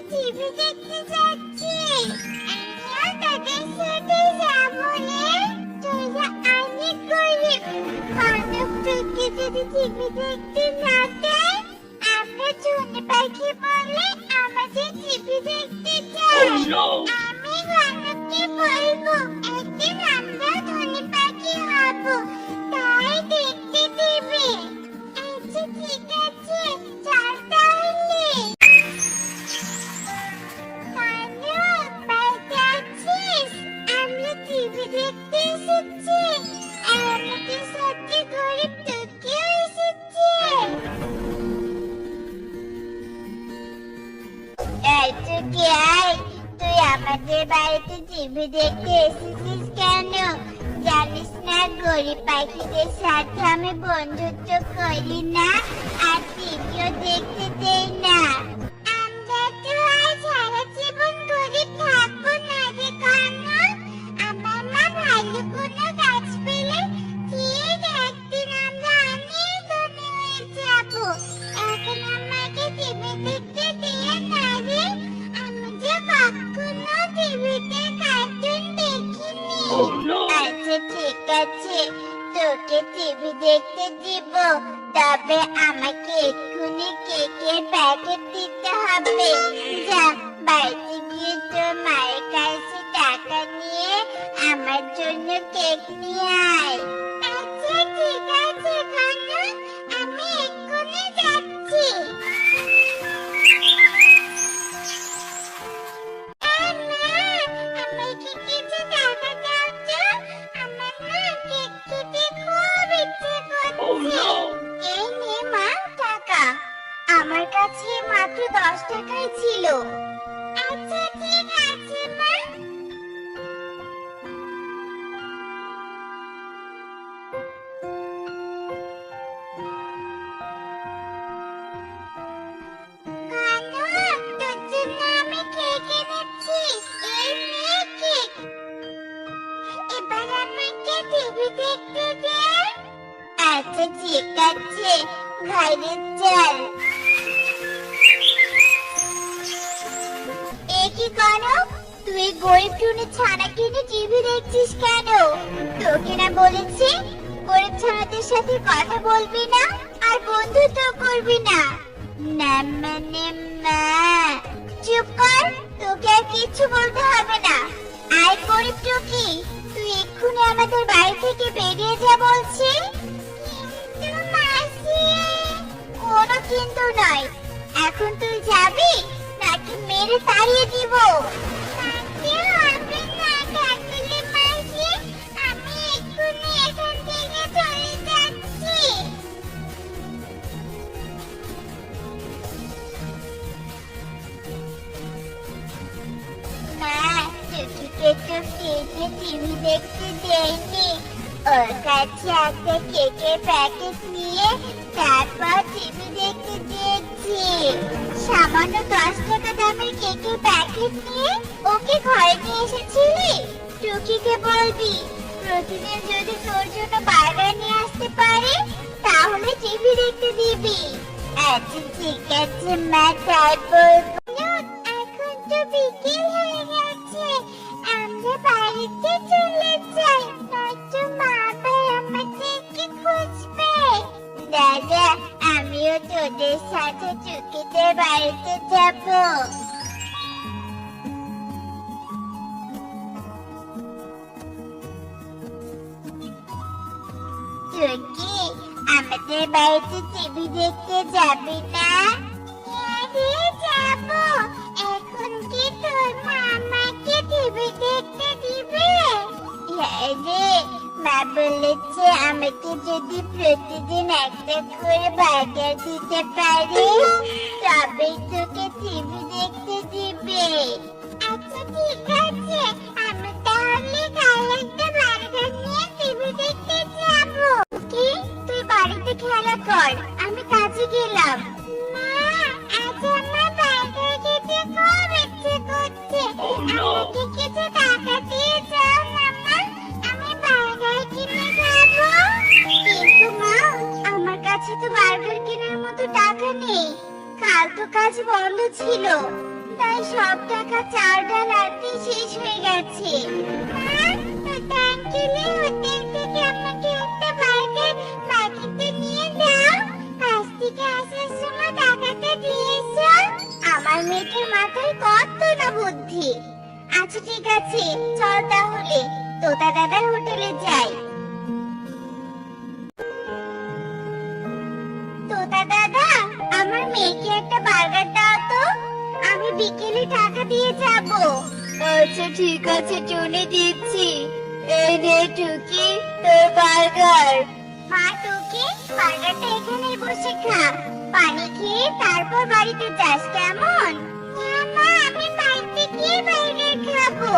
TV দেখতে যাচ্ছি। আমিও তোদের সাথে যাবো রে। তোরা অনেক গরিব। কনক তোকে যদি টিভি দেখতে না দেয়, আমরা চুনি পাখি বলে আমাদের টিভি দেখতে যাই। আমি কনককে বলবো একদিন আমরা ধনী পাখি হবো, তাই দেখতে দিবে। আচ্ছা ঠিক আছে, চল তাহলে। কনক, বাড়িতে আছিস? আমরা টিভি দেখতে এসেছি। আর আমাদের সাথে গরিব টুকিও এসেছে। এই টুকি আয়, তুই আমাদের বাড়িতে টিভি দেখতে এসেছিস কেন? জানিস না গরিব পাখিদের সাথে আমি বন্ধুত্ব করি না, আর টিভিও দেখতে দেই না। আমরা তো আর সারা জীবন গরিব থাকবো না রে কনক। আমার মা ভালো কোনো কাজ পেলে ঠিক একদিন আমরা অনেক ধনী হয়ে যাবো। এখন আমাকে টিভি দেখতে দিয়ে না রে। আমি যে কখনো টিভিতে কার্টুন দেখিনি। আচ্ছা ঠিক আছে, তোকে টিভি দেখতে দিব, তবে আমাকে এক্ষুনি কেকের প্যাকেট দিতে হবে। যা বাড়িতে গিয়ে তোর মায়ের কাছে টাকা নিয়ে আমার জন্য কেক নিয়ে আয়। আচ্ছা ঠিক আছে কনক, আমি এক্ষুনি যাচ্ছি। আমাকে কিছু টাকা দাও তো, আমার না কেক খেতে খুব ইচ্ছে করছে। এই নে মা টাকা। আমার কাছে মাত্র 10 টাকাই ছিল। আচ্ছা ঠিক আছে মা। কনক, তোর জন্য আমি কেক এনেছি। এই নে কেক। এবার আমাকে টিভি দেখতে দে। আচ্ছা ঠিক আছে, ঘরে চল। এ কি কনক, তুই গরিব টুনি ছানা কিনে টিভি দেখছিস কেন? তোকে না বলেছি গরিব ছানাদের সাথে কথা বলবি না আর বন্ধুত্ব করবি না। না মানে মা। চুপ কর, তোকে আর কিচ্ছু বলতে হবে না। আয় গরিব টুকি, তুই এক্ষুনি আমাদের বাড়ি থেকে বেরিয়ে যা বলছি। কিন্তু মাসি। কোনো কিন্তু নয়, এখন তুই যাবি নাকি মেরে তাড়িয়ে দিব? মাসি, হবে না থাকলে মাসি, আমি এক্ষুনি এখান থেকে চলে যাচ্ছি। মা, টুকিকে তো ফ্রিজে টিভি দেখতে দেয়নি। ওর কাছে একটা কেকের প্যাকেট নিয়ে তারপর টিভি দেখতে দিয়েছি। সামান্য 10 টাকা দামের কেকের প্যাকেট নিয়ে ওকে ঘরে নিয়ে এসেছিলি। টুকিকে বলবি প্রতিদিন যদি তোর জন্য বার্গার নিয়ে আসতে পারে তাহলে টিভি দেখতে দিবি। আচ্ছা ঠিক আছে মা, তাই বলবো। এখন তো বিকেল হয়ে গেছে, আমরা বাড়িতে চলে যাই, নয়তো মা আবার আমাদেরকে খুঁজবে। দাদা, আমিও তোদের সাথে টুকিদের বাড়িতে যাবো। টুকি, আমাদের বাড়িতে টিভি দেখতে যাবি না? হ্যাঁ রে, যাবো। এখন কি তোর মা আমাকে টিভি দেখতে দিবে? হ্যাঁ রে, মা বলেছে আমাকে যদি প্রতিদিন একটা করে বার্গার দিতে পারিস তবেই তোকে টিভি দেখতে দিবে। আচ্ছা ঠিক আছে, আমি তাহলে কাল একটা বার্গার নিয়ে টিভি দেখতে যাবো। কি, তুই বাড়িতে খেলা কর, আমি কাজে গেলাম। মা, আজ আমার বার্গার খেতে খুব ইচ্ছে করছে। আমাকে কিছু টাকা দিয়ে যাও না মা, আমি বার্গার কিনে খাবো। কিন্তু মা, আমার কাছে তো বার্গার কেনার মতো টাকা নেই। কাল তো কাজ বন্ধ ছিল। তাই সব টাকা চাল ডাল আনতে শেষ হয়ে গেছে। মা, ব্যাংক গেলে হোটেল থেকে আমাকে একটা বার্গার বাকিতে নিয়ে দাও। কাজ থেকে আসার সময় টাকাটা দিয়েছো। আমার মেয়েটার মাথায় কত না বুদ্ধি। আচ্ছা ঠিক আছে, চল তাহলে তোতা দাদার হোটেলে যাই। তোতা দাদা, আমার মেয়েকে একটা বার্গার দাও তো, আমি বিকেলে টাকা দিয়ে যাব। আচ্ছা ঠিক আছে টুনি, দিচ্ছি। এই নে টুকি, তোর বার্গার। মা টুকি, বার্গারটা এখানেই বসে খা। পানি খেয়ে তারপর বাড়িতে যাস, কেমন? না মা, আমি বাড়িতে গিয়ে বার্গার খাবো।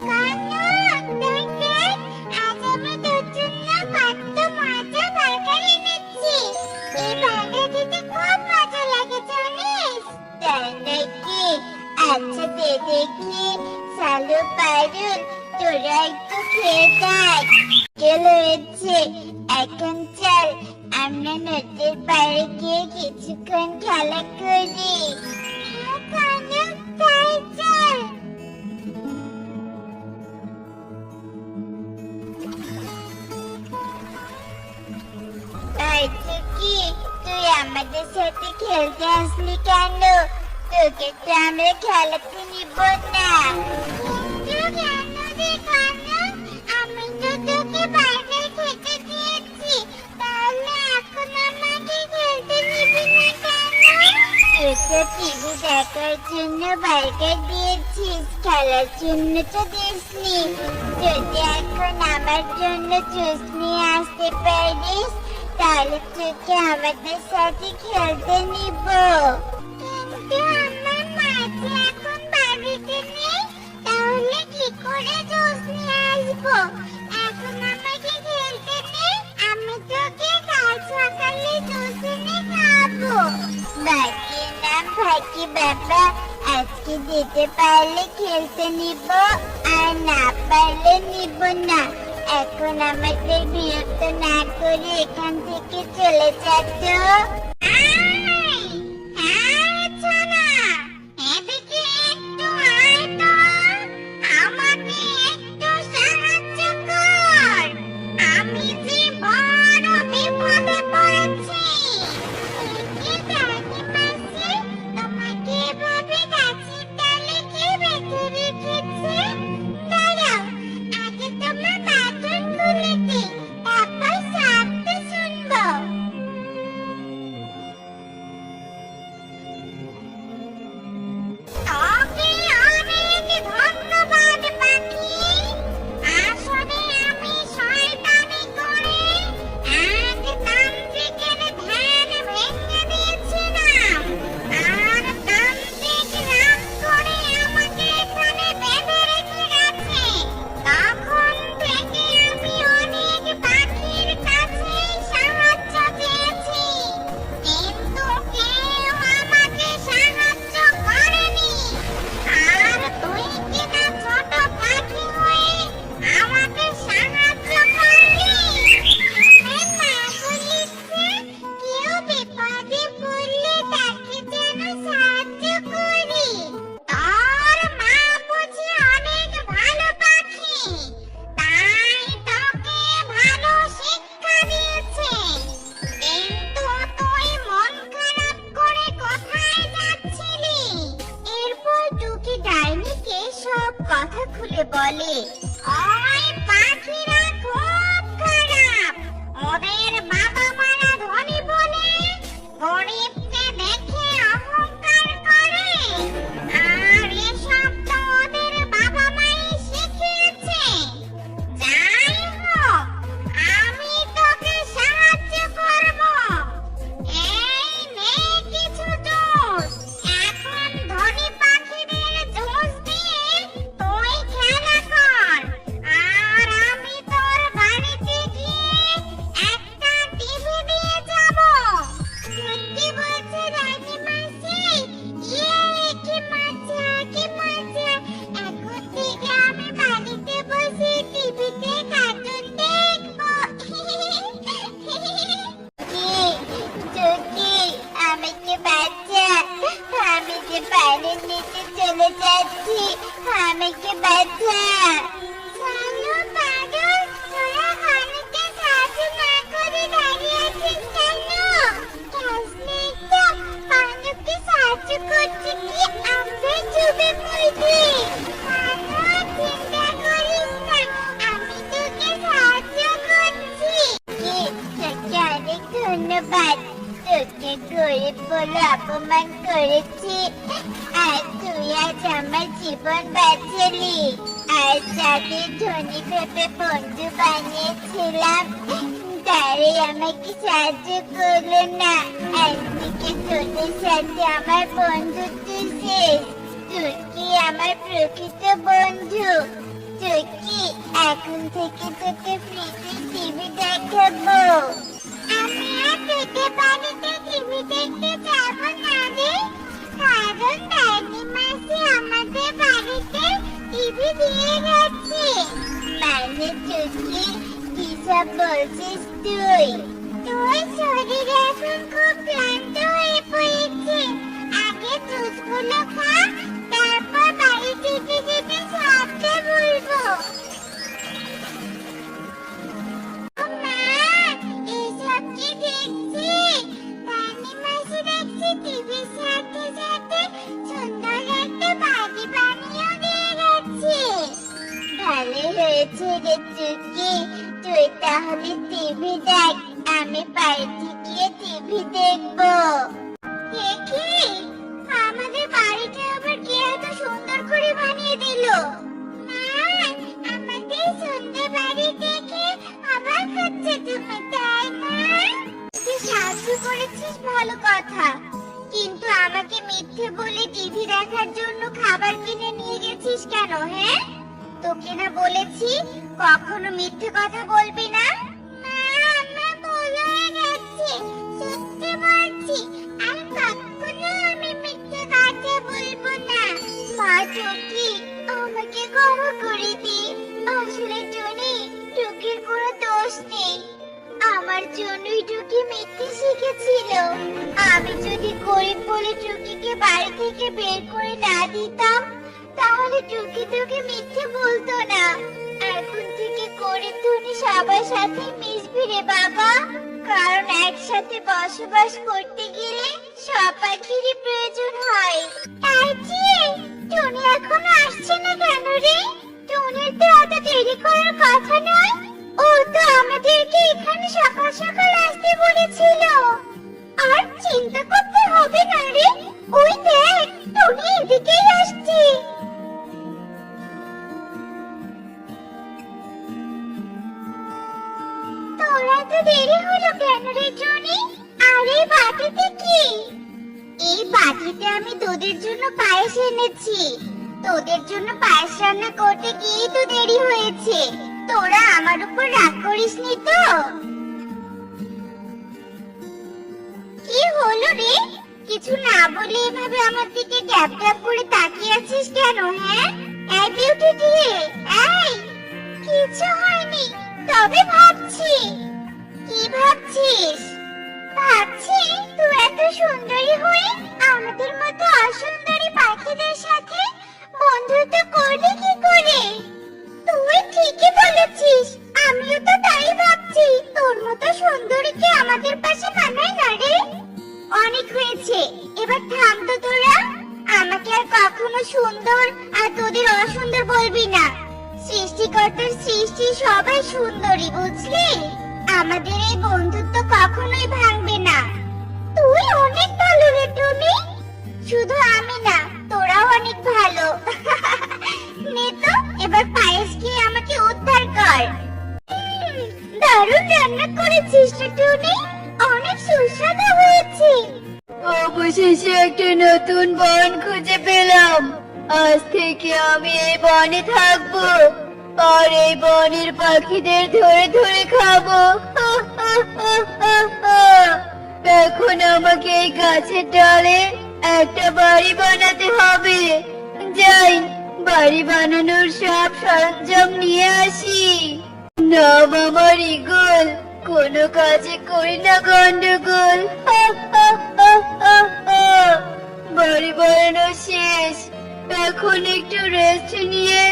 কানন, দেখ, আজ আমি তোর জন্য কত মজা বার্গার এনেছি। এই বার্গার খেতে খুব মজা লাগে জানিস? তাই নাকি? আচ্ছা দে দেখি। সালু পারুল, তোরা একটু খেয়ে দেখ। চলো হয়েছে, এখন চল আমরা নদীর পাড়ে গিয়ে কিছুক্ষণ খেলা করি। হ্যাঁ কানন, তাই চল। এই টুকি, তুই আমাদের সাথে খেলতে আসলি কেন? তোকে তো আমরা খেলাতে নিব না। কিন্তু কেন রে কানন? আমি তো তোকে বার্গার খেতে দিয়েছি, তাহলে এখন আমাকে খেলতে নিবি না কেন? তুই তো টিভি দেখার জন্য বার্গার দিয়েছিস, খেলার জন্য তো দিসনি। যদি এখন আমার জন্য জুস নিয়ে আসতে পারিস, তাহলে তোকে আমাদের সাথে খেলতে নিব। কিন্তু আমার মা যে এখন বাড়িতে নেই, তাহলে কি করে জুস নিয়ে আসবো? এখন আমাকে খেলতে নেই, আমি তোকে কাল সকালে জুস এনে খাবো। বাকি নাম ফাঁকি বাবা, আজকে দিতে পারলে খেলতে নিব, আর না পারলে নিব না। এখন আমাদের বিরক্ত না করে এখান থেকে চলে যাচ্ছ। কথা খুলে বলে, ওই পাখিরা খুব খারাপ। ওদের বাবা মারা ধনী বলে গরিবকে দেখে অহংকার করে, আর এসব তো ওদের বাবা মাই শিখিয়েছে। যাই হোক, আমি তোকে সাহায্য করব। এই নে কিছু জুস। এখন ধনী পাখিদের জুস দিয়ে তুই খেলা কর, আর আমি তো ব্যথা। চলো পাগল, তোরা খানিকটা সাহায্য না করে দাঁড়িয়ে আছিস কেন? ক্যাসনেটটা পাণ্ডবকে সাহায্য করছে কি আমরা ডুবে মরবি? চিন্তা করিস না, আমি তোকে সাহায্য করছি। তোকে অনেক ধন্যবাদ। তোকে গরিব বলে অপমান করেছি, আর তুই আজ আমার জীবন বাঁচালি। আর যাদের ধনী ভেবে বন্ধু বানিয়েছিলাম তারাই আমাকে সাহায্য করলো না। একদিকে তোদের সাথে আমার বন্ধুত্ব শেষ। তুই কি আমার প্রকৃত বন্ধু? তুই কি এখন থেকে তোকে ফ্রিতে টিভি দেখাবো? আমি আর তোদের বাড়িতে টিভি দেখতে যাব না রে, কারণ ডাইনি মাসি আমাদের বাড়িতে টিভি দিয়ে গেছে। মানে তুই কি সব বলছিস তুই? তোর শরীর এখন খুব ক্লান্ত হয়ে পড়েছে। আগে দুধগুলো খা, তারপর বাড়ি যেতে যেতে সবটা বলবো। মা, এসব কি দেখছি? রানী মাসি দেখছি টিভির সাথে সাথে সুন্দর একটা বাড়ি বানিয়েও দিয়ে গেছে। ভালো হয়েছে রে টুকি, তুই তাহলে টিভি দেখ, আমি বাড়িতে গিয়ে টিভি দেখবো। দেখি আমাদের বাড়িটা আবার কে এত সুন্দর করে বানিয়ে দিল? মা, আমাদের সুন্দর বাড়ি দেখে অবাক হচ্ছে তুমি, তাই না? তুই সাহায্য করেছিস ভালো কথা, কিন্তু আমাকে মিথ্যে বলে টিভি দেখার জন্য খাবার কিনে নিয়ে গেছিস কেন? হ্যাঁ, তোকে না বলেছি কখনো মিথ্যে কথা বলবি না? মা, আমার ভুল হয়ে গেছে, সত্যি বলছি, আর কখনো আমি মিথ্যে কথা বলবো না। মা টুকি, আমাকে ক্ষমা করে দি। আসলে টুনি, টুকির কোনো দোষ নেই, আমার জন্যই টুকি মিথ্যে শিখেছিল। আমি যদি গরিব বলে টুকিকে বাড়ি থেকে বের করে না দিতাম তাহলে টুকি তোকে মিথ্যে বলতো না। এখন থেকে গরিব ধনী সবার সাথে মিশবি রে বাবা, কারণ একসাথে বসবাস করতে গেলে সব পাখিরই প্রয়োজন হয়। তাই যে টুনি এখনো আসছে না কেন রে? টুনির তো এত দেরি করার কথা নয়, ও তো আমাদেরকে এখানে সকাল সকাল আসতে বলেছিল। আর চিন্তা করতে হবে না রে, ওই দেখ টুনি এদিকেই আসছে। তোরা তো দেরি হলো কেন রে টুনি? আর এই বাটিতে কি? এই বাটিতে আমি তোদের জন্য পায়েস এনেছি। তোদের জন্য পায়েস রান্না করতে গিয়ে তো দেরি হয়েছে। তোরা আমার উপর রাগ করিসনি তো? কি হলো রে? কিছু না বলে এভাবে আমার দিকে ট্যাপ ট্যাপ করে তাকিয়ে আছিস কেন? হ্যাঁ, এই বিউটি দিয়ে, এই কিছু হয়নি, তবে ভাবছি। কি ভাবছিস? ভাবছি তুই এত সুন্দরী হয়ে আমাদের মতো অসুন্দরী পাখিদের সাথে বন্ধুত্ব করলি কি করে? তুই ঠিকই বলেছিস, আমিও তো তাই ভাবছি। তোর মতো সুন্দরীকে আমাদের পাশে মানায় না রে। অনেক হয়েছে, এবার থাম তো তোরা। আমাকে আর কখনো সুন্দর আর তোদের অসুন্দর বলবি না। সৃষ্টিকর্তার সৃষ্টি সবাই সুন্দরী, বুঝলি? আমাদের এই বন্ধুত্ব কখনোই ভাঙবে না। তুই অনেক ভালো রে টুনি, শুধু আমি না, তোরাও অনেক ভালো। নে তো এবার পায়েস খেয়ে আমাকে উদ্ধার কর। দারুণ রান্না করেছিস রে টুনি, অনেক সুস্বাদু হয়েছে। অবশেষে একটা নতুন বন খুঁজে পেলাম। আজ থেকে আমি এই বনে থাকবো আর এই বনের পাখিদের ধরে ধরে খাবো। এখন আমাকে এই গাছের ডালে একটা বাড়ি বানাতে হবে। যাই, বাড়ি বানানোর সব সরঞ্জাম নিয়ে আসি। নাম আমার ইগল, কোনো কাজে করি না গন্ডগোল। বাড়ি বানানো শেষ, এখন একটু রেস্ট নিয়ে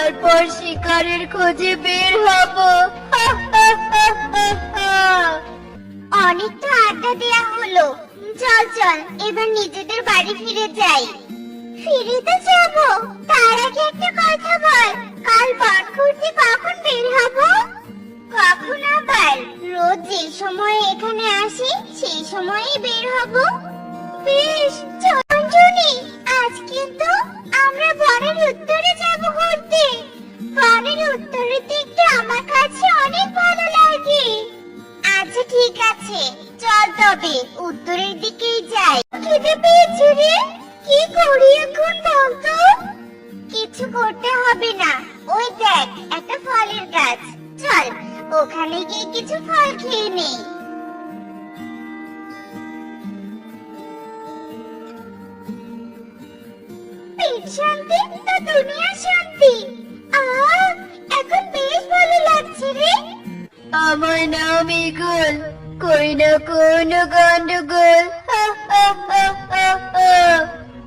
তারপর শিকারের খোঁজে বের হব। অনেক তো আড্ডা দেয়া হলো, চল চল এবার নিজেদের বাড়ি ফিরে যাই। ফিরে তো যাবো, তার আগে একটা কথা বল, কাল বন ঘুরতে কখন বের হব? কখন আবার? রোজ যে সময় এখানে আসি সেই সময়ই বের হব। বেশ, চল জুনি, আজ কিন্তু আমরা বনের উত্তরে যাব ঘুরতে। বনের উত্তরের দিকটা আমার কাছে অনেক ভালো লাগে। আচ্ছা ঠিক আছে, চল তবে উত্তরের দিকেই যাই। খিদে পেয়েছে রে, কি করি এখন বলতো? কিছু করতে হবে না, ওই দেখ একটা ফলের গাছ, চল ওখানে গিয়ে কিছু ফল খেয়ে নেই। পেট শান্তি তো দুনিয়া শান্তি। এখন বেশ ভালো লাগছে রে। আমার নাম ইগল, কই না কোনো গন্ডগোল।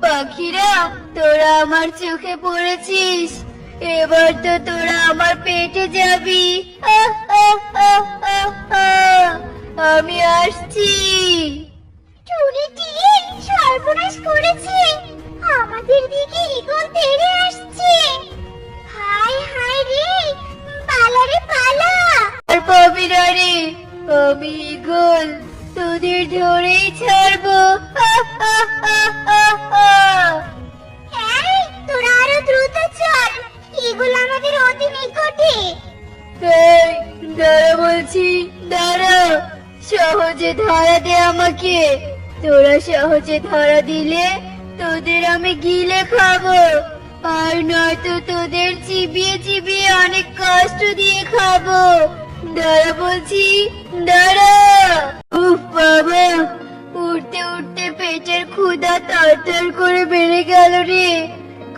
পাখিরা, তোরা আমার চোখে পড়েছিস, এবার তো তোরা আমার পেটে যাবি। আমি আসছি। টুনিটি সর্বনাশ করেছে, আমাদের দিকে ঈগল তেড়ে আসছে। হায় হায় রে, পালা রে পালা। আর পাবি না রে, আমি ইগল, তোদের ধরেই ছাড়বো। এই, তোরা আরো দ্রুত চল, ঈগল আমাদের অতি নিকটে। এই, দাঁড়া বলছি, দাঁড়া, সহজে ধরা দে আমাকে। তোরা সহজে ধরা দিলে তোদের আমি গিলে খাবো, আর নয়তো তোদের চিবিয়ে চিবিয়ে অনেক কষ্ট দিয়ে খাবো। দাঁড়া বলছি, দাঁড়া। উফ বাবা, উঠতে উঠতে পেটের ক্ষুধা তরতর করে বেড়ে গেল রে।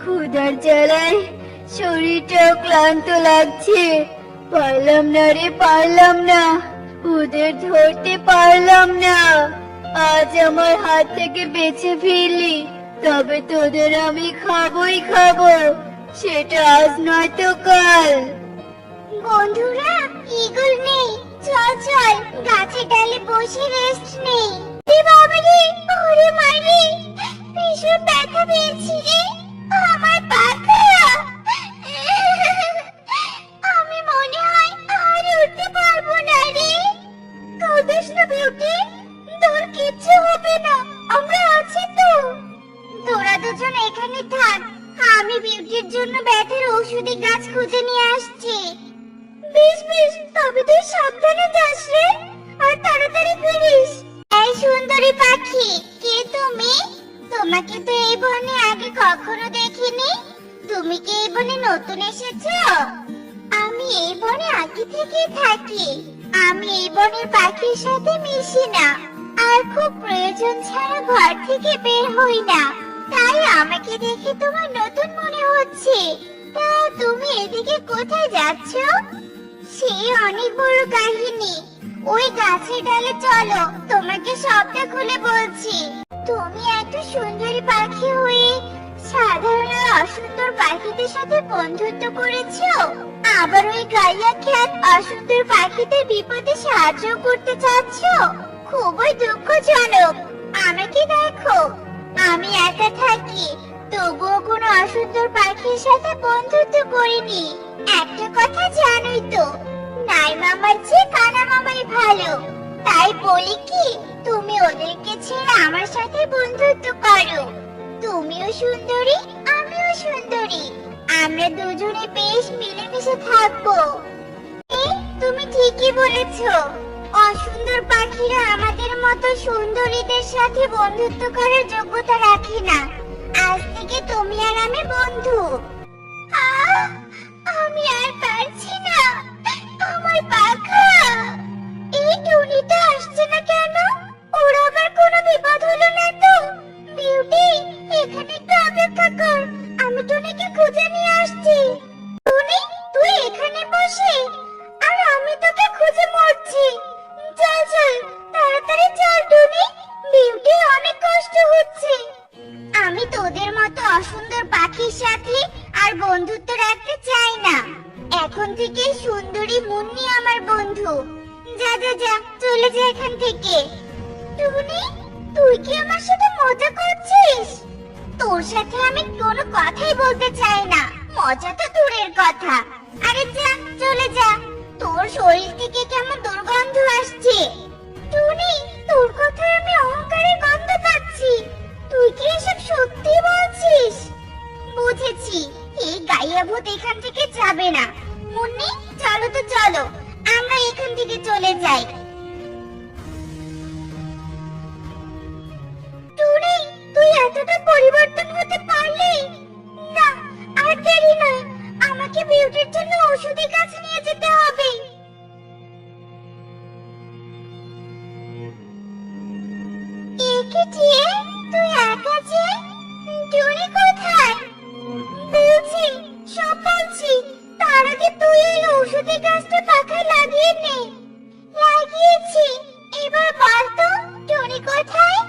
ক্ষুধার জ্বালায় শরীরটাও ক্লান্ত লাগছে। পারলাম না রে, পারলাম না, ওদের ধরতে পারলাম না। আজ আমার হাত থেকে বেঁচে ফিরলি, তবে তোদের আমি খাবোই খাবো, সেটা আজ নয়তো কাল। বন্ধুরা, ঈগল নেই, চল চল গাছের ডালে বসে রেস্ট নেই। রে বাবা রে, ওরে মারি, ভীষণ ব্যথা পেয়েছি রে, আমার পাখা। আমি মনে হয় আর উঠতে পারবো না রে। কাঁদিস না বিউটি, তোর কিচ্ছু হবে না, আমরা আছি তো। তোরা দুজন এখানে থাক, আমি বিউটির জন্য ব্যথার ঔষধি গাছ খুঁজে নিয়ে আসছি। বেশ বেশ, তবে তুই সাবধানে যাস রে, আর তাড়াতাড়ি ফিরিস। এই সুন্দরী পাখি, কে তুমি? তোমাকে তো এই বনে আগে কখনো দেখিনি। তুমি কি এই বনে নতুন এসেছো? আমি এই বনে আগে থেকে থাকি। আমি এই বনের পাখির সাথে মিশি না, আর খুব প্রয়োজন ছাড়া ঘর থেকে বের হই না, তাই আমাকে দেখে তোমার নতুন মনে হচ্ছে। তা তুমি এদিকে কোথায় যাচ্ছো? সে অনেক বড় কাহিনী, ওই গাছের ডালে চলো, তোমাকে সবটা খুলে বলছি। তুমি এত সুন্দরী পাখি হয়ে সাধারণ আর অসুন্দর পাখিদের সাথে বন্ধুত্ব করেছো, আবার ওই গাইয়া খ্যাত অসুন্দর পাখিদের বিপদে সাহায্য করতে চাচ্ছ, খুবই দুঃখজনক। আমাকে দেখো, আমি একা থাকি, তবুও কোনো অসুন্দর পাখির সাথে বন্ধুত্ব করিনি। একটা কথা জানোই তো, নাই মামার চেয়ে কানা মামাই ভালো। তাই বলি কি, তুমি ওদেরকে ছেড়ে আমার সাথে বন্ধুত্ব করো। তুমিও সুন্দরী, আমিও সুন্দরী, আমরা দুজনে বেশ মিলেমিশে থাকবো। তুমি ঠিকই বলেছো, অসুন্দর পাখিরা আমাদের মতো সুন্দরীদের সাথে বন্ধুত্ব করার যোগ্যতা রাখে না। আজ থেকে তুমি আর আমি বন্ধু। আমি আর পারছি না, আমার পাখা। এই টুনিটা আসছে না কেন? ওর আবার কোনো বিপদ হলো না তো? বিউটি, এখানে একটু অপেক্ষা কর, আমি টুনিকে খুঁজে নিয়ে আসছি। টুনি, তুই এখানে বসে, আর আমি তোকে খুঁজে মরছি। চল চল, তাড়াতাড়ি চল টুনি, বিউটি অনেক কষ্ট হচ্ছে। আমি তোদের মতো অসুন্দর পাখির সাথে থেকে সুন্দরী মুন্নি আমার বন্ধু। যা যা যা, চলে যা এখান থেকে। টুনি, তুই কি আমার সাথে মজা করছিস? তোর সাথে আমি কোনো কথাই বলতে চাই না, মজা তো দূরের কথা। আরে যা, চলে যা, তোর শরীর থেকে কেমন দুর্গন্ধ আসছে। টুনি, তোর কথায় আমি অহংকারের গন্ধ পাচ্ছি। তুই কি এসব সত্যি বলছিস? বুঝেছি, এই গাইয়া ভূত এখান থেকে যাবে না। মুন্নি, চলো তো চলো, আমরা এখান থেকে চলে যাই। টুনি, তুই এতটা পরিবর্তন হতে পারলি? না, আর দেরি নয়, আমাকে বিউটির জন্য ওষুধের কাছে নিয়ে যেতে হবে। একে দিয়ে তুই একা যে? টুনি কোথায়? বলছি, সব বলছি, তার আগে তুই এই ঔষধি গাছটা পাখায় লাগিয়ে নে। লাগিয়েছি, এবার বল তো টুনি কোথায়?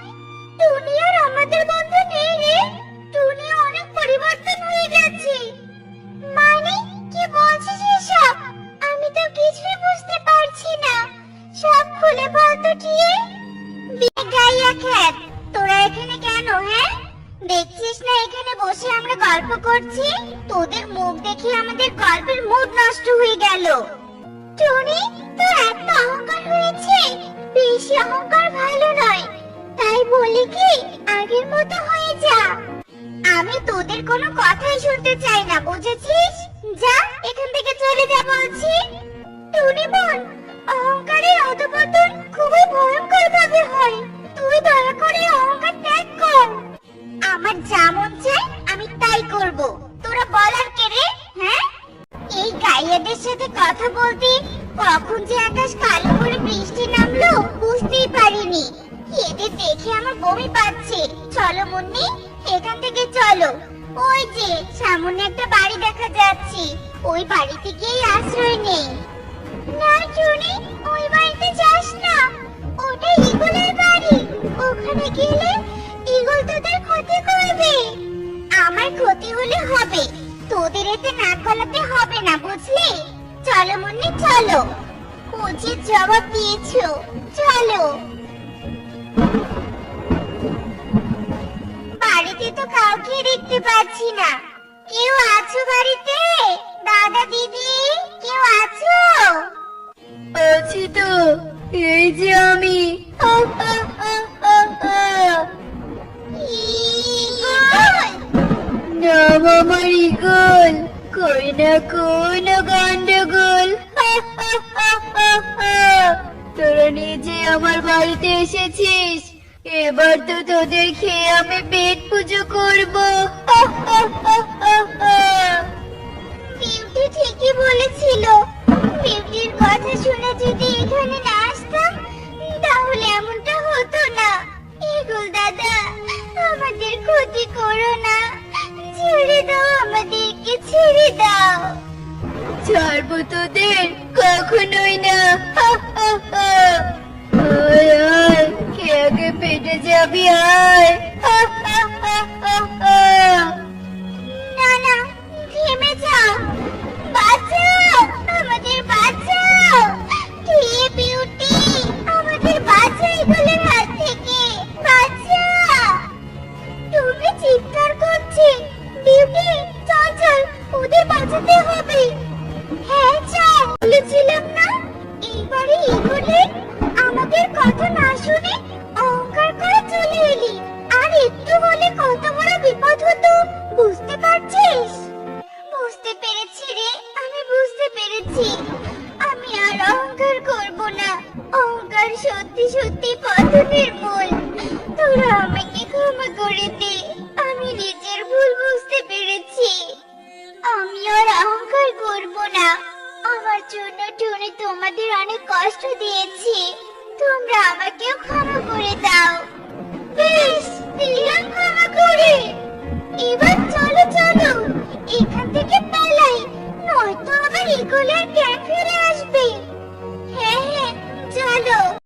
টুনি আর আমাদের বন্ধু নেই রে, টুনি অনেক পরিবর্তন হয়ে গেছে। মানে কি বলছিস এসব? আমি তো কিছুই বুঝতে পারছি না, সব খুলে বল তো টিয়ে। গাইয়া খ্যাত, তোরা এখানে কেন? হ্যাঁ, দেখছিস না এখানে বসে আমরা গল্প করছি? তোদের মুখ দেখে আমাদের গল্পের মুড নষ্ট হয়ে গেল। টনি, তোর এত অহংকার হয়েছে, বেশি অহংকার ভালো নয়। তাই বলি কি, আগের মতো হয়ে যা। আমি তোদের কোনো কথাই শুনতে চাই না, বুঝেছিস? যা এখান থেকে চলে যা বলছি। টনি বোন, অহংকারের অধঃপতন খুবই ভয়ঙ্কর ভাবে হয়। তুই দয়া করে অহংকার ত্যাগ কর। আমার যা মন চায় আমি তাই করব, তোরা বলার কে রে? হ্যাঁ, এই গাইয়াদের সাথে কথা বলতে কখন যে আকাশ কালো করে বৃষ্টি নামলো বুঝতেই পারিনি। এদের দেখে আমার বমি পাচ্ছে। চলো মুন্নি, এখান থেকে চলো। ওই যে সামনে একটা বাড়ি দেখা যাচ্ছে, ওই বাড়িতে গিয়ে আশ্রয় নেই। না টুনি, ওই বাড়িতে যাস না, ওটা ঈগলের বাড়ি। ওখানে গেলে ঈগল তোদের ক্ষতি করবে। আমার ক্ষতি হলে হবে, তোদের এতে নাক গলাতে হবে না, বুঝলি? চলো মুন্নি চলো, উচিত জবাব দিয়েছো, চলো। বাড়িতে তো কাউকে দেখতে পাচ্ছি না, কেউ আছো বাড়িতে? দাদা দিদি, কেউ আছো? আছি তো, এই যে আমি। নাম আমার ঈগল, কই না কোন গন্ডগোল। তোরা নিজে আমার বাড়িতে এসেছিস, এবার তো তোদের খেয়ে আমি পেট পুজো করবো। বিউটি ঠিকই বলেছিল, বিউটির কথা শুনে যদি এখানে না আসতাম তাহলে এমনটা হতো না। ঈগল দাদা, আমাদের ক্ষতি করো না, ছেড়ে দাও, আমাদেরকে ছেড়ে দাও। ছাড়বো তোদের কখনোই না। আয় আয়, কে আগে পেটে যাবি আয়। না না, থেমে যাও, বাঁচাও, আমাদের বাঁচাও। টিয়ে বিউটি, আমাদের বাঁচাও এগুলোর হাত থেকে, বাঁচাও। তুমি চিৎকার করছে। বিউটি, চল চল, ওদের বাঁচাতে হবে। হ্যাঁ চল, বলেছিলাম না এইবারে ঈগলে আমাদের কথা না শুনে অহংকার করে চলে এলি। আর একটু হলে কত বড় বিপদ হতো, বুঝতে পারছিস? বুঝতে পেরেছি রে, আমি বুঝতে পেরেছি। আমি আর অহংকার করব না, অহংকার সত্যি সত্যি পতনের মূল। তোরা আমাকে ক্ষমা করে দে, আমি নিজের ভুল বুঝতে পেরেছি। আমি আর অহংকার করব না। আমার জন্য টুনি তোমাদের অনেক কষ্ট দিয়েছি, তোমরা আমাকেও ক্ষমা করে দাও। বেশ, দিলাম ক্ষমা করে। এবার চলো চলো, এখান থেকে পালাই, নয়তো আবার ঈগলের গ্যাং ফিরে আসবে।